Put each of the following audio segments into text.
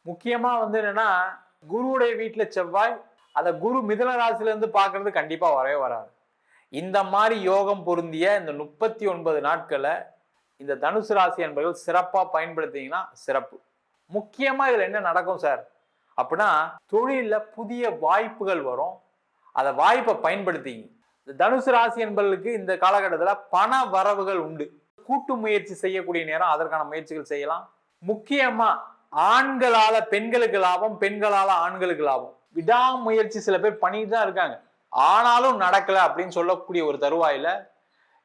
முக்கியமா என்னன்னா குருவுடைய வீட்டுல செவ்வாய் அந்த குரு மிதுன ராசில இருந்து பாக்குறது கண்டிப்பா வரவே வராது. இந்த மாதிரி யோகம் பொருந்திய இந்த 39 நாட்களை இந்த தனுசு ராசி என்பவர்கள் சிறப்பா பயன்படுத்திங்கன்னா சிறப்பு. முக்கியமா இதுல என்ன நடக்கும் சார் அப்படின்னா, தொழில புதிய வாய்ப்புகள் வரும். அந்த வாய்ப்பை பயன்படுத்திங்க. இந்த தனுசு ராசி என்பவர்களுக்கு இந்த காலகட்டத்தில் பண வரவுகள் உண்டு. கூட்டு முயற்சி செய்யக்கூடிய நேரம், அதற்கான முயற்சிகள் செய்யலாம். முக்கியமா ஆண்களால பெண்களுக்கு லாபம், பெண்களால ஆண்களுக்கு லாபம். விடாமுயற்சி சில பேர் பண்ணிட்டு தான் இருக்காங்க, ஆனாலும் நடக்கல அப்படின்னு சொல்லக்கூடிய ஒரு தருவாயில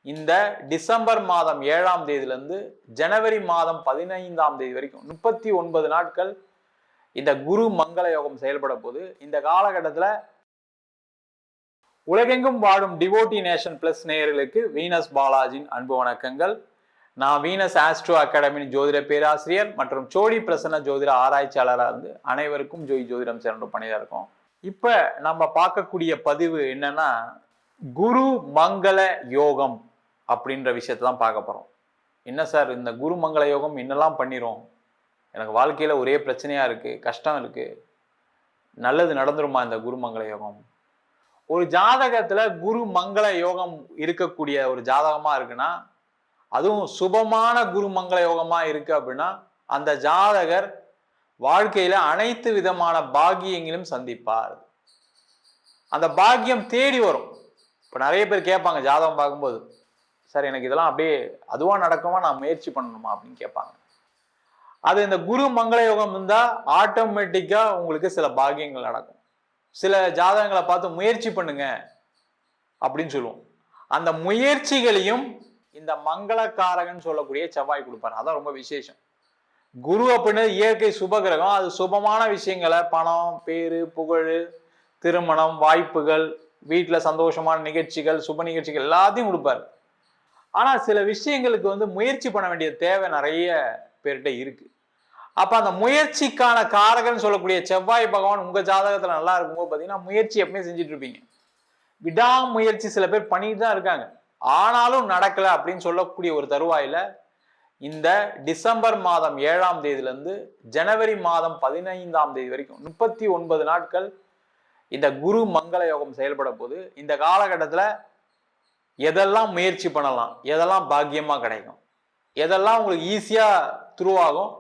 இந்த டிசம்பர் மாதம் 7ஆம் தேதியிலிருந்து ஜனவரி மாதம் 15ஆம் தேதி வரைக்கும் 39 நாட்கள் இந்த குரு மங்கள யோகம் செயல்பட போது. இந்த காலகட்டத்தில் உலகெங்கும் வாழும் டிவோட்டி நேஷன் பிளஸ் நேயர்களுக்கு வீனஸ் பாலாஜியின் அன்பு வணக்கங்கள். நான் வீனஸ் ஆஸ்ட்ரோ அகாடமியின் ஜோதிட பேராசிரியர் மற்றும் சோடி பிரசன்ன ஜோதிட ஆராய்ச்சியாளராக இருந்து அனைவருக்கும் ஜோதிடம் சேர்ந்து பண்ணிதான் இருக்கோம். இப்ப நம்ம பார்க்கக்கூடிய பதிவு என்னன்னா, குரு மங்கள யோகம் அப்படின்ற விஷயத்தை தான் பார்க்க போறோம். என்ன சார் இந்த குரு மங்கள யோகம் என்னெல்லாம் பண்ணிரும், எனக்கு வாழ்க்கையில ஒரே பிரச்சனையா இருக்கு, கஷ்டம் இருக்கு, நல்லது நடந்துருமா இந்த குரு மங்கள யோகம்? ஒரு ஜாதகத்துல குரு மங்கள யோகம் இருக்கக்கூடிய ஒரு ஜாதகமா இருக்குன்னா, அதுவும் சுபமான குரு மங்கள யோகமா இருக்கு அப்படின்னா, அந்த ஜாதகர் வாழ்க்கையில அனைத்து விதமான பாக்கியங்களும் சந்திப்பார். அந்த பாக்கியம் தேடி வரும். இப்ப நிறைய பேர் கேட்பாங்க ஜாதகம் பார்க்கும்போது, சார் எனக்கு இதெல்லாம் அப்படியே அதுவா நடக்குமா, நான் முயற்சி பண்ணணுமா அப்படின்னு கேட்பாங்க. அது இந்த குரு மங்கள யோகம் இருந்தா ஆட்டோமேட்டிக்கா உங்களுக்கு சில பாக்கியங்கள் நடக்கும். சில ஜாதகங்களை பார்த்து முயற்சி பண்ணுங்க அப்படின்னு சொல்லுவோம். அந்த முயற்சிகளையும் இந்த மங்களக்காரகன் சொல்லக்கூடிய செவ்வாய் கொடுப்பாரு. அதான் ரொம்ப விசேஷம். குரு அப்படின்னு இயற்கை சுபகிரகம். அது சுபமான விஷயங்களை, பணம், பேரு, புகழ், திருமணம், வாய்ப்புகள், வீட்டுல சந்தோஷமான நிகழ்ச்சிகள், சுப நிகழ்ச்சிகள் எல்லாத்தையும் கொடுப்பாரு. ஆனா சில விஷயங்களுக்கு முயற்சி பண்ண வேண்டிய தேவை நிறைய பேர்கிட்ட இருக்கு. அப்ப அந்த முயற்சிக்கான காரகன் சொல்லக்கூடிய செவ்வாய் பகவான் உங்க ஜாதகத்துல நல்லா இருக்கும்போது பாத்தீங்கன்னா முயற்சி எப்பவுமே செஞ்சுட்டு இருப்பீங்க. விடாமுயற்சி சில பேர் பண்ணிட்டு தான் இருக்காங்க, ஆனாலும் நடக்கல அப்படின்னு சொல்லக்கூடிய ஒரு தருவாயில இந்த டிசம்பர் மாதம் 7ஆம் தேதியிலிருந்து ஜனவரி மாதம் 15ஆம் தேதி வரைக்கும் 39 நாட்கள் இந்த குரு மங்கள யோகம் செயல்பட போது. இந்த காலகட்டத்துல எதெல்லாம் முயற்சி பண்ணலாம், எதெல்லாம் பாக்கியமா கிடைக்கும், எதெல்லாம் உங்களுக்கு ஈஸியா த்ரூ ஆகும்,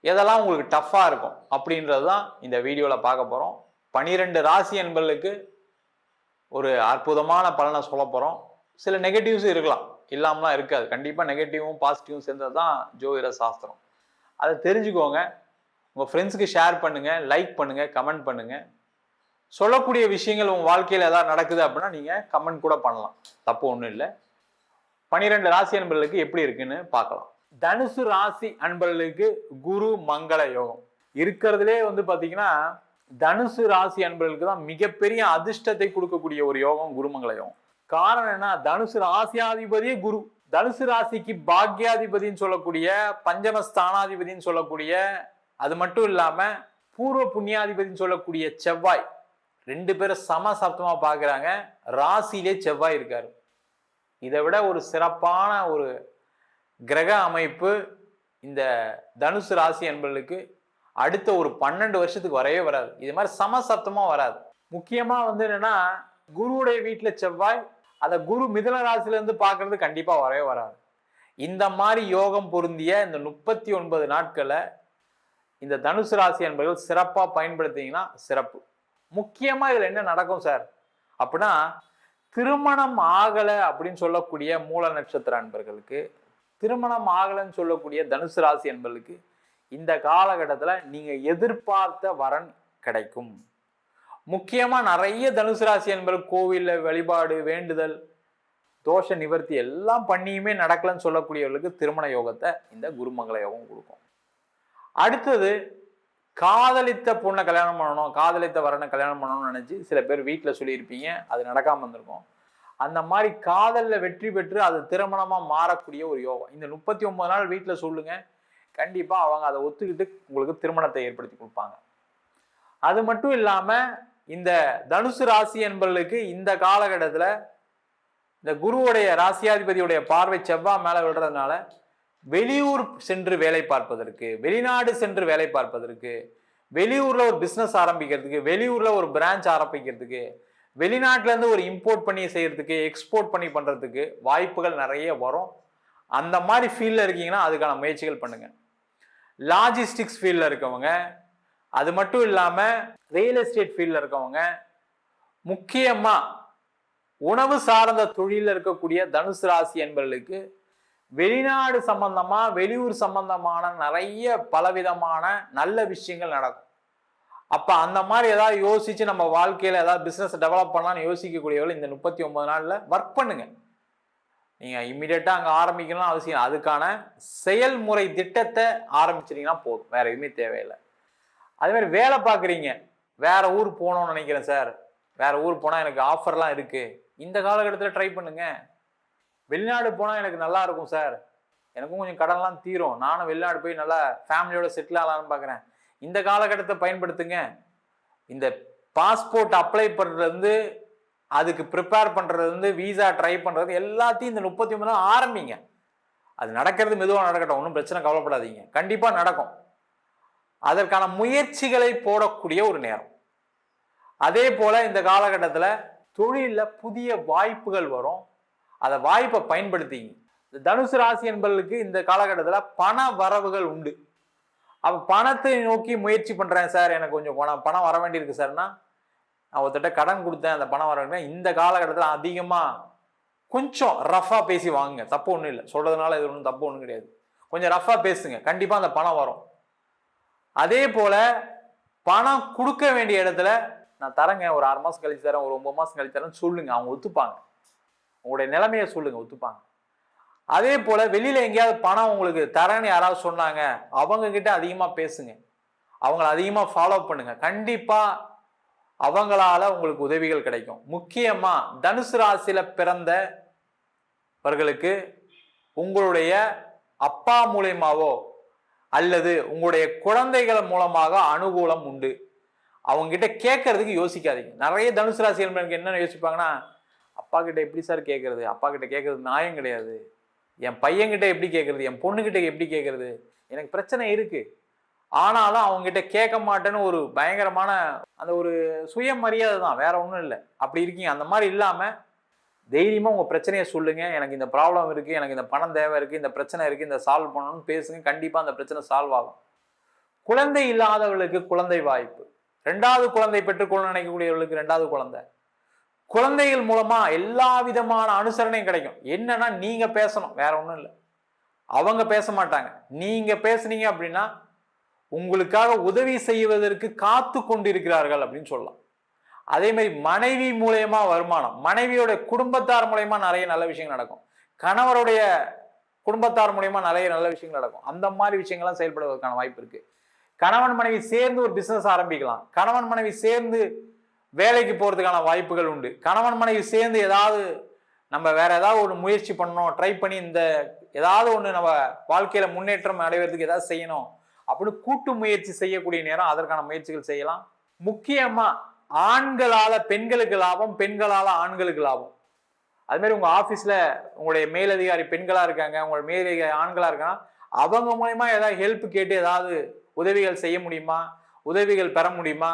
எதெல்லாம் உங்களுக்கு டஃப்பா இருக்கும் அப்படின்றது தான் இந்த வீடியோல பார்க்க போறோம். 12 ராசி என்பர்களுக்கு ஒரு அற்புதமான பலனை சொல்ல போறோம். சில நெகட்டிவ்ஸும் இருக்கலாம், இல்லாமலாம் இருக்காது. கண்டிப்பா நெகட்டிவும் பாசிட்டிவும் சேர்ந்தது தான் ஜோதிட சாஸ்திரம். அதை தெரிஞ்சுக்கோங்க. உங்க ஃப்ரெண்ட்ஸுக்கு ஷேர் பண்ணுங்க, லைக் பண்ணுங்க, கமெண்ட் பண்ணுங்க. சொல்லக்கூடிய விஷயங்கள் உங்க வாழ்க்கையில ஏதாவது நடக்குது அப்படின்னா நீங்க கமெண்ட் கூட பண்ணலாம், தப்பு ஒன்றும் இல்லை. 12 ராசி அன்பர்களுக்கு எப்படி இருக்குன்னு பார்க்கலாம். தனுசு ராசி அன்பர்களுக்கு குரு மங்கள யோகம் இருக்கிறதுலே பாத்தீங்கன்னா தனுசு ராசி அன்பர்களுக்கு தான் மிகப்பெரிய அதிர்ஷ்டத்தை கொடுக்கக்கூடிய ஒரு யோகம் குருமங்கள யோகம். காரணம் என்ன, தனுசு ராசியாதிபதியே குரு. தனுசு ராசிக்கு பாக்யாதிபதினு சொல்லக்கூடிய, பஞ்சமஸ்தானாதிபதினு சொல்லக்கூடிய, அது மட்டும் இல்லாம பூர்வ புண்ணியாதிபதினு சொல்லக்கூடிய செவ்வாய், 2 பேரும் சம சப்தமா பாக்குறாங்க. ராசியிலே செவ்வாய் இருக்காரு. இதை விட ஒரு சிறப்பான ஒரு கிரக அமைப்பு இந்த தனுசு ராசி என்பவர்களுக்கு அடுத்த ஒரு 12 வருஷத்துக்கு வரவே வராது. இது மாதிரி சமசப்தமா வராது. முக்கியமா என்னன்னா, குருவுடைய வீட்டுல செவ்வாய் அந்த குரு மிதுன ராசில இருந்து பாக்குறது கண்டிப்பா வரவே வராது. இந்த மாதிரி யோகம் பொருந்திய இந்த 39 நாட்களை இந்த தனுசு ராசி என்பவர்கள் சிறப்பா பயன்படுத்திங்கன்னா சிறப்பு. முக்கியமா இதுல என்ன நடக்கும் சார் அப்படின்னா, திருமணம் ஆகல அப்படின்னு சொல்லக்கூடிய மூல நட்சத்திர அன்பர்களுக்கு, திருமணம் ஆகலன்னு சொல்லக்கூடிய தனுசு ராசி என்பர்களுக்கு இந்த காலகட்டத்துல நீங்க எதிர்பார்த்த வரன் கிடைக்கும். முக்கியமா நிறைய தனுசு ராசி என்பர்கள் கோவில்ல வழிபாடு, வேண்டுதல், தோஷ நிவர்த்தி எல்லாம் பண்ணியுமே நடக்கலன்னு சொல்லக்கூடியவர்களுக்கு திருமண யோகத்தை இந்த குருமங்கள யோகம் கொடுக்கும். அடுத்தது, காதலித்த பொண்ணை கல்யாணம் பண்ணணும், காதலித்த வரனை கல்யாணம் பண்ணணும்னு நினைச்சு சில பேர் வீட்டுல சொல்லியிருப்பீங்க, அது நடக்காம இருந்திருக்கும். அந்த மாதிரி காதல்ல வெற்றி பெற்று அது திருமணமா மாறக்கூடிய ஒரு யோகம் இந்த 39 நாள் வீட்டுல சொல்லுங்க, கண்டிப்பா அவங்க அதை ஒத்துக்கிட்டு உங்களுக்கு திருமணத்தை ஏற்படுத்தி கொடுப்பாங்க. அது மட்டும் இல்லாம இந்த தனுசு ராசி என்பவர்களுக்கு இந்த காலகட்டத்துல இந்த குருவுடைய ராசியாதிபதியுடைய பார்வை செவ்வாய் மேல விடுறதுனால வெளியூர் சென்று வேலை பார்ப்பதற்கு, வெளிநாடு சென்று வேலை பார்ப்பதற்கு, வெளியூர்ல ஒரு பிசினஸ் ஆரம்பிக்கிறதுக்கு, வெளியூர்ல ஒரு பிரான்ச் ஆரம்பிக்கிறதுக்கு, வெளிநாட்டுல இருந்து ஒரு இம்போர்ட் பண்ணி செய்யறதுக்கு, எக்ஸ்போர்ட் பண்ணி பண்றதுக்கு வாய்ப்புகள் நிறைய வரும். அந்த மாதிரி ஃபீல்ட்ல இருக்கீங்கன்னா அதுக்கான முயற்சிகள் பண்ணுங்க. லாஜிஸ்டிக்ஸ் ஃபீல்ட்ல இருக்கவங்க, அது மட்டும் இல்லாம ரியல் எஸ்டேட் ஃபீல்ட்ல இருக்கவங்க, முக்கியமா உணவு சார்ந்த தொழில இருக்கக்கூடிய தனுசு ராசி என்பவர்களுக்கு வெளிநாடு சம்பந்தமா, வெளியூர் சம்பந்தமான நிறைய பலவிதமான நல்ல விஷயங்கள் நடக்கும். அப்ப அந்த மாதிரி ஏதாவது யோசிச்சு நம்ம வாழ்க்கையில ஏதாவது பிசினஸ் டெவலப் பண்ணலாம்னு யோசிக்கக்கூடியவர்கள் இந்த 39 நாள்ல ஒர்க் பண்ணுங்க. நீங்க இம்மிடியட்டா அங்க ஆரம்பிக்கணும் அவசியம். அதுக்கான செயல்முறை திட்டத்தை ஆரம்பிச்சிட்டீங்கன்னா போதும், வேற எதுவுமே தேவையில்லை. அதே மாதிரி வேலை பார்க்குறீங்க, வேற ஊர் போகணும்னு நினைக்கிறேன் சார், வேற ஊர் போனா எனக்கு ஆஃபர்லாம் இருக்கு, இந்த காலகட்டத்தில் ட்ரை பண்ணுங்க. வெளிநாடு போனா எனக்கு நல்லா இருக்கும் சார், எனக்கும் கொஞ்சம் கடன்லாம் தீரும், நானும் வெளிநாடு போய் நல்லா ஃபேமிலியோட செட்டில் ஆகலாம்னு பார்க்குறேன், இந்த காலகட்டத்தை பயன்படுத்துங்க. இந்த பாஸ்போர்ட் அப்ளை பண்றது, அதுக்கு ப்ரிப்பேர் பண்றது, விசா ட்ரை பண்றது எல்லாத்தையும் இந்த 39 ஆரம்பிங்க. அது நடக்கிறது மெதுவாக நடக்கட்டும், ஒன்றும் பிரச்சனை கவலைப்படாதீங்க, கண்டிப்பா நடக்கும். அதற்கான முயற்சிகளை போடக்கூடிய ஒரு நேரம். அதே போல இந்த காலகட்டத்தில் தொழில புதிய வாய்ப்புகள் வரும், அதை வாய்ப்பை பயன்படுத்திங்க. தனுசு ராசி என்பவர்களுக்கு இந்த காலகட்டத்தில் பண வரவுகள் உண்டு. அப்ப பணத்தை நோக்கி முயற்சி பண்றேன் சார், எனக்கு கொஞ்சம் பணம் வர வேண்டியிருக்கு சார்னா, நான் ஒருத்தட்ட கடன் கொடுத்தேன், அந்த பணம் வர வேண்டிய இந்த காலகட்டத்தில் அதிகமா கொஞ்சம் ரஃபா பேசி வாங்குங்க, தப்பு ஒன்றும் இல்லை, சொல்றதுனால இது ஒன்றும் தப்பு ஒன்றும் கிடையாது. கொஞ்சம் ரஃபா பேசுங்க, கண்டிப்பா அந்த பணம் வரும். அதே போல பணம் கொடுக்க வேண்டிய இடத்துல நான் தரேங்க, ஒரு 6 மாசம் கழிச்சு தரேன், ஒரு 9 மாசம் கழிச்சு தரேன்னு சொல்லுங்க, அவங்க ஒத்துப்பாங்க. உங்களுடைய நிலைமையை சொல்லுங்க, ஒத்துப்பாங்க. அதே போல வெளியில எங்கேயாவது பணம் உங்களுக்கு தரேன்னு யாராவது சொன்னாங்க, அவங்க கிட்ட அதிகமா பேசுங்க, அவங்கள அதிகமா ஃபாலோ பண்ணுங்க, கண்டிப்பா அவங்களால உங்களுக்கு உதவிகள் கிடைக்கும். முக்கியமா தனுசு ராசியில பிறந்தவர்களுக்கு உங்களுடைய அப்பா மூலியமாவோ அல்லது உங்களுடைய குழந்தைகள் மூலமாக அனுகூலம் உண்டு. அவங்க கிட்ட கேட்கறதுக்கு யோசிக்காதீங்க. நிறைய தனுசு ராசி என்ன யோசிப்பாங்கன்னா, அப்பா கிட்ட எப்படி சார் கேட்கறது, அப்பா கிட்ட கேட்கறது நியாயம் கிடையாது, என் பையன்கிட்ட எப்படி கேட்கறது, என் பொண்ணுகிட்ட எப்படி கேட்கறது, எனக்கு பிரச்சனை இருக்கு, ஆனாலும் அவங்க கிட்ட கேட்க மாட்டேன்னு ஒரு பயங்கரமான அந்த ஒரு சுயமரியாதை தான், வேற ஒன்றும் இல்லை. அப்படி இருக்கீங்க. அந்த மாதிரி இல்லாம தைரியமா உங்க பிரச்சனையை சொல்லுங்க, எனக்கு இந்த ப்ராப்ளம் இருக்கு, எனக்கு இந்த பணம் தேவை இருக்கு, இந்த பிரச்சனை இருக்கு, இந்த சால்வ் பண்ணணும்னு பேசுங்க, கண்டிப்பா அந்த பிரச்சனை சால்வ் ஆகும். குழந்தை இல்லாதவர்களுக்கு குழந்தை வாய்ப்பு, 2வது குழந்தை பெற்றுக்கொள்ள நினைக்கக்கூடியவர்களுக்கு 2வது குழந்தை, குழந்தைகள் மூலமா எல்லா விதமான அனுசரணையும் கிடைக்கும். என்னன்னா நீங்க பேசணும், வேற ஒன்றும் இல்லை, அவங்க பேச மாட்டாங்க. நீங்க பேசுனீங்க அப்படின்னா உங்களுக்காக உதவி செய்வதற்கு காத்து கொண்டிருக்கிறார்கள் அப்படின்னு சொல்லலாம். அதே மாதிரி மனைவி மூலயமா வருமானம், மனைவியோட குடும்பத்தார் மூலயமா நிறைய நல்ல விஷயங்கள் நடக்கும், கணவருடைய குடும்பத்தார் மூலயமா நிறைய நல்ல விஷயங்கள் நடக்கும். அந்த மாதிரி விஷயங்கள்லாம் செயல்படுவதற்கான வாய்ப்பு இருக்கு. கணவன் மனைவி சேர்ந்து ஒரு பிசினஸ் ஆரம்பிக்கலாம், கணவன் மனைவி சேர்ந்து வேலைக்கு போறதுக்கான வாய்ப்புகள் உண்டு, கணவன் மனைவி சேர்ந்து ஏதாவது நம்ம வேற ஏதாவது ஒரு முயற்சி பண்ணணும், ட்ரை பண்ணி இந்த ஏதாவது ஒன்று நம்ம வாழ்க்கையில முன்னேற்றம் அடைவதற்கு ஏதாவது செய்யணும் அப்படின்னு கூட்டு முயற்சி செய்யக்கூடிய நேரம், அதற்கான முயற்சிகள் செய்யலாம். முக்கியமா ஆண்களால பெண்களுக்கு லாபம், பெண்களால ஆண்களுக்கு லாபம். அது மாதிரி உங்க ஆபீஸ்ல உங்களுடைய மேலதிகாரி பெண்களா இருக்காங்க, உங்களுடைய மேலதிகாரி ஆண்களா இருக்காங்கன்னா அவங்க மூலயமா ஏதாவது ஹெல்ப் கேட்டு ஏதாவது உதவிகள் செய்ய முடியுமா, உதவிகள் பெற முடியுமா,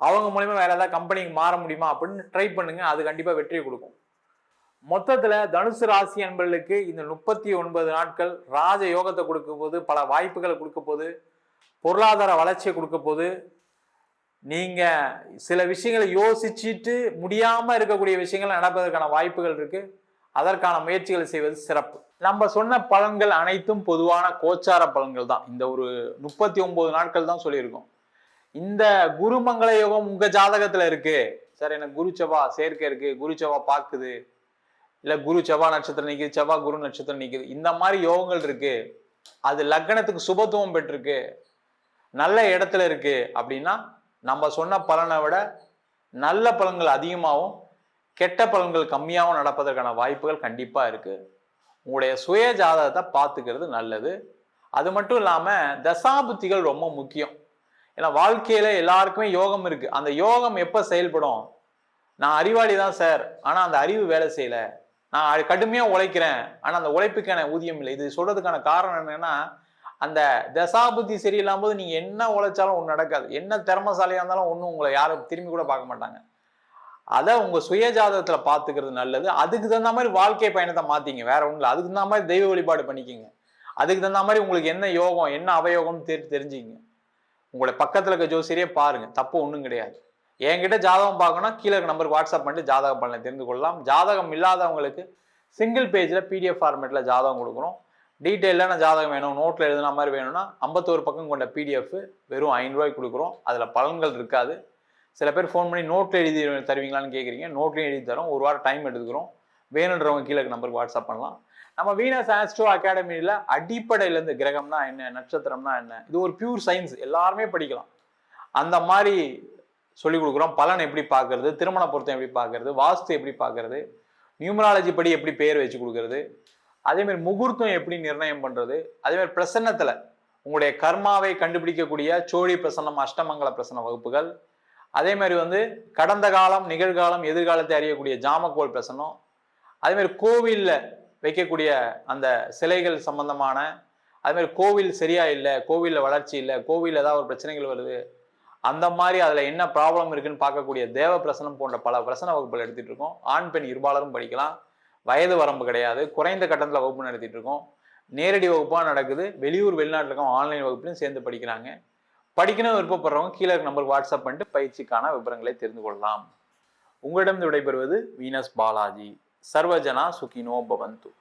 அவங்க மூலயமா வேற ஏதாவது கம்பெனிக்கு மாற முடியுமா அப்படின்னு ட்ரை பண்ணுங்க, அது கண்டிப்பா வெற்றியை கொடுக்கும். மொத்தத்துல தனுசு ராசி என்பவர்களுக்கு இந்த 39 நாட்கள் ராஜ யோகத்தை கொடுக்க போது, பல வாய்ப்புகளை கொடுக்க போது, பொருளாதார வளர்ச்சியை கொடுக்க போது. நீங்க சில விஷயங்களை யோசிச்சுட்டு முடியாம இருக்கக்கூடிய விஷயங்கள் நடப்பதற்கான வாய்ப்புகள் இருக்கு, அதற்கான முயற்சிகளை செய்வது சிறப்பு. நம்ம சொன்ன பலன்கள் அனைத்தும் பொதுவான கோச்சார பலன்கள் தான். இந்த ஒரு 39 நாட்கள் தான் சொல்லியிருக்கோம். இந்த குருமங்கள யோகம் உங்க ஜாதகத்துல இருக்கு சார், எனக்கு குரு செவ்வா சேர்க்கை இருக்கு, குரு செவ்வா பாக்குது, இல்ல குரு செவ்வா நட்சத்திரம் நிக்குது, செவ்வா குரு நட்சத்திரம் நிக்குது, இந்த மாதிரி யோகங்கள் இருக்கு, அது லக்னத்துக்கு சுபத்துவம் பெற்றிருக்கு, நல்ல இடத்துல இருக்கு அப்படின்னா நம்ம சொன்ன பலனை விட நல்ல பலன்கள் அதிகமாகவும் கெட்ட பலன்கள் கம்மியாகவும் நடப்பதற்கான வாய்ப்புகள் கண்டிப்பா இருக்கு. உங்களுடைய சுய ஜாதகத்தை பார்த்துக்கிறது நல்லது. அது மட்டும் இல்லாம தசாபுத்திகள் ரொம்ப முக்கியம். ஏன்னா வாழ்க்கையில எல்லாருக்குமே யோகம் இருக்கு. அந்த யோகம் எப்ப செயல்படும், நான் அறிவாளி தான் சார், ஆனா அந்த அறிவு வேலை செய்யல, நான் கடுமையா உழைக்கிறேன், ஆனா அந்த உழைப்புக்கான ஊதியம் இல்லை. இது சொல்றதுக்கான காரணம் என்னன்னா, அந்த தசாபுத்தி சரியில்லாம போது நீங்க என்ன உழைச்சாலும் ஒண்ணு நடக்காது. என்ன திறமைசாலியா இருந்தாலும் ஒண்ணும் உங்களை யாரும் திரும்பி கூட பார்க்க மாட்டாங்க. அத உங்க சுய ஜாதகத்துல பாத்துக்கிறது நல்லது. அதுக்கு தகுந்த மாதிரி வாழ்க்கை பயணத்தை மாத்திங்க. வேற ஒண்ணும் இல்ல. அதுக்கு தகுந்த மாதிரி தெய்வ வழிபாடு பண்ணிக்கங்க. அதுக்கு தகுந்த மாதிரி உங்களுக்கு என்ன யோகம், என்ன அவயோகம்னு தெரிஞ்சுக்கங்க. உங்களை பக்கத்துல இருக்க ஜோசியரே பாருங்க. தப்பு ஒண்ணும் கிடையாது. என்கிட்ட ஜாதகம் பார்க்கணும்னா கீழே இருக்க நம்பருக்கு வாட்ஸ்அப் பண்ணிட்டு ஜாதக பலனை தெரிந்து கொள்ளலாம். ஜாதகம் இல்லாதவங்களுக்கு சிங்கிள் பேஜ்ல PDF ஃபார்மேட்ல ஜாதகம் கொடுக்குறோம். டீட்டெயிலான ஜாதகம் வேணும், நோட்ல எழுதுன மாதிரி வேணும்னா 51 பக்கம் கொண்ட PDF வெறும் 5 ரூபாய்க்கு கொடுக்குறோம். அதுல பலன்கள் இருக்காது. சில பேர் ஃபோன் பண்ணி நோட்ல எழுதி தருவீங்களான்னு கேட்குறீங்க. நோட்லையும் எழுதி தரோம். ஒரு வாரம் டைம் எடுத்துக்கிறோம். வேணுன்றவங்க கீழே இருக்க நம்பருக்கு வாட்ஸ்அப் பண்ணலாம். நம்ம வீனஸ் ஆஸ்ட்ரோ அகாடமியில அடிப்படையில இருந்து கிரகம்னா என்ன, நட்சத்திரம்னா என்ன, இது ஒரு பியூர் சயின்ஸ், எல்லாருமே படிக்கலாம். அந்த மாதிரி சொல்லிக் கொடுக்குறோம். பலன் எப்படி பார்க்கறது, திருமண பொருத்தம் எப்படி பார்க்கறது, வாஸ்து எப்படி பார்க்கறது, நியூமராலஜி படி எப்படி பேர் வச்சு கொடுக்கறது, அதே மாதிரி முகூர்த்தம் எப்படி நிர்ணயம் பண்றது, அதே மாதிரி பிரசன்னத்துல உங்களுடைய கர்மாவை கண்டுபிடிக்கக்கூடிய சோழி பிரசன்னம், அஷ்டமங்கல பிரசன்ன வகுப்புகள், அதே மாதிரி கடந்த காலம், நிகழ்காலம், எதிர்காலத்தை அறியக்கூடிய ஜாமக்கோல் பிரசன்னம், அதே மாதிரி கோவில்ல வைக்கக்கூடிய அந்த சிலைகள் சம்பந்தமான, அதே மாதிரி கோவில் சரியா இல்லை, கோவில்ல வளர்ச்சி இல்லை, கோவில் ஏதாவது ஒரு பிரச்சனைகள் வருது, அந்த மாதிரி அதுல என்ன ப்ராப்ளம் இருக்குன்னு பார்க்கக்கூடிய தேவ பிரசனம் போன்ற பல பிரசன வகுப்புகள் எடுத்துட்டு இருக்கோம். ஆண் பெண் இருபாலரும் படிக்கலாம். வயது வரம்பு கிடையாது. குறைந்த கட்டணத்துல வகுப்பு நடத்திட்டு இருக்கோம். நேரடி வகுப்பா நடக்குது. வெளியூர் வெளிநாட்டுல இருக்கோம் ஆன்லைன் வகுப்புலையும் சேர்ந்து படிக்கிறாங்க. படிக்கணும் விருப்பப்படுறவங்க கீழே நம்பருக்கு வாட்ஸ்அப் பண்ணிட்டு பயிற்சிக்கான விவரங்களை தெரிந்து கொள்ளலாம். உங்களிடம் விடைபெறுவது வீனஸ் பாலாஜி. சர்வஜனா சுகினோ பவந்து.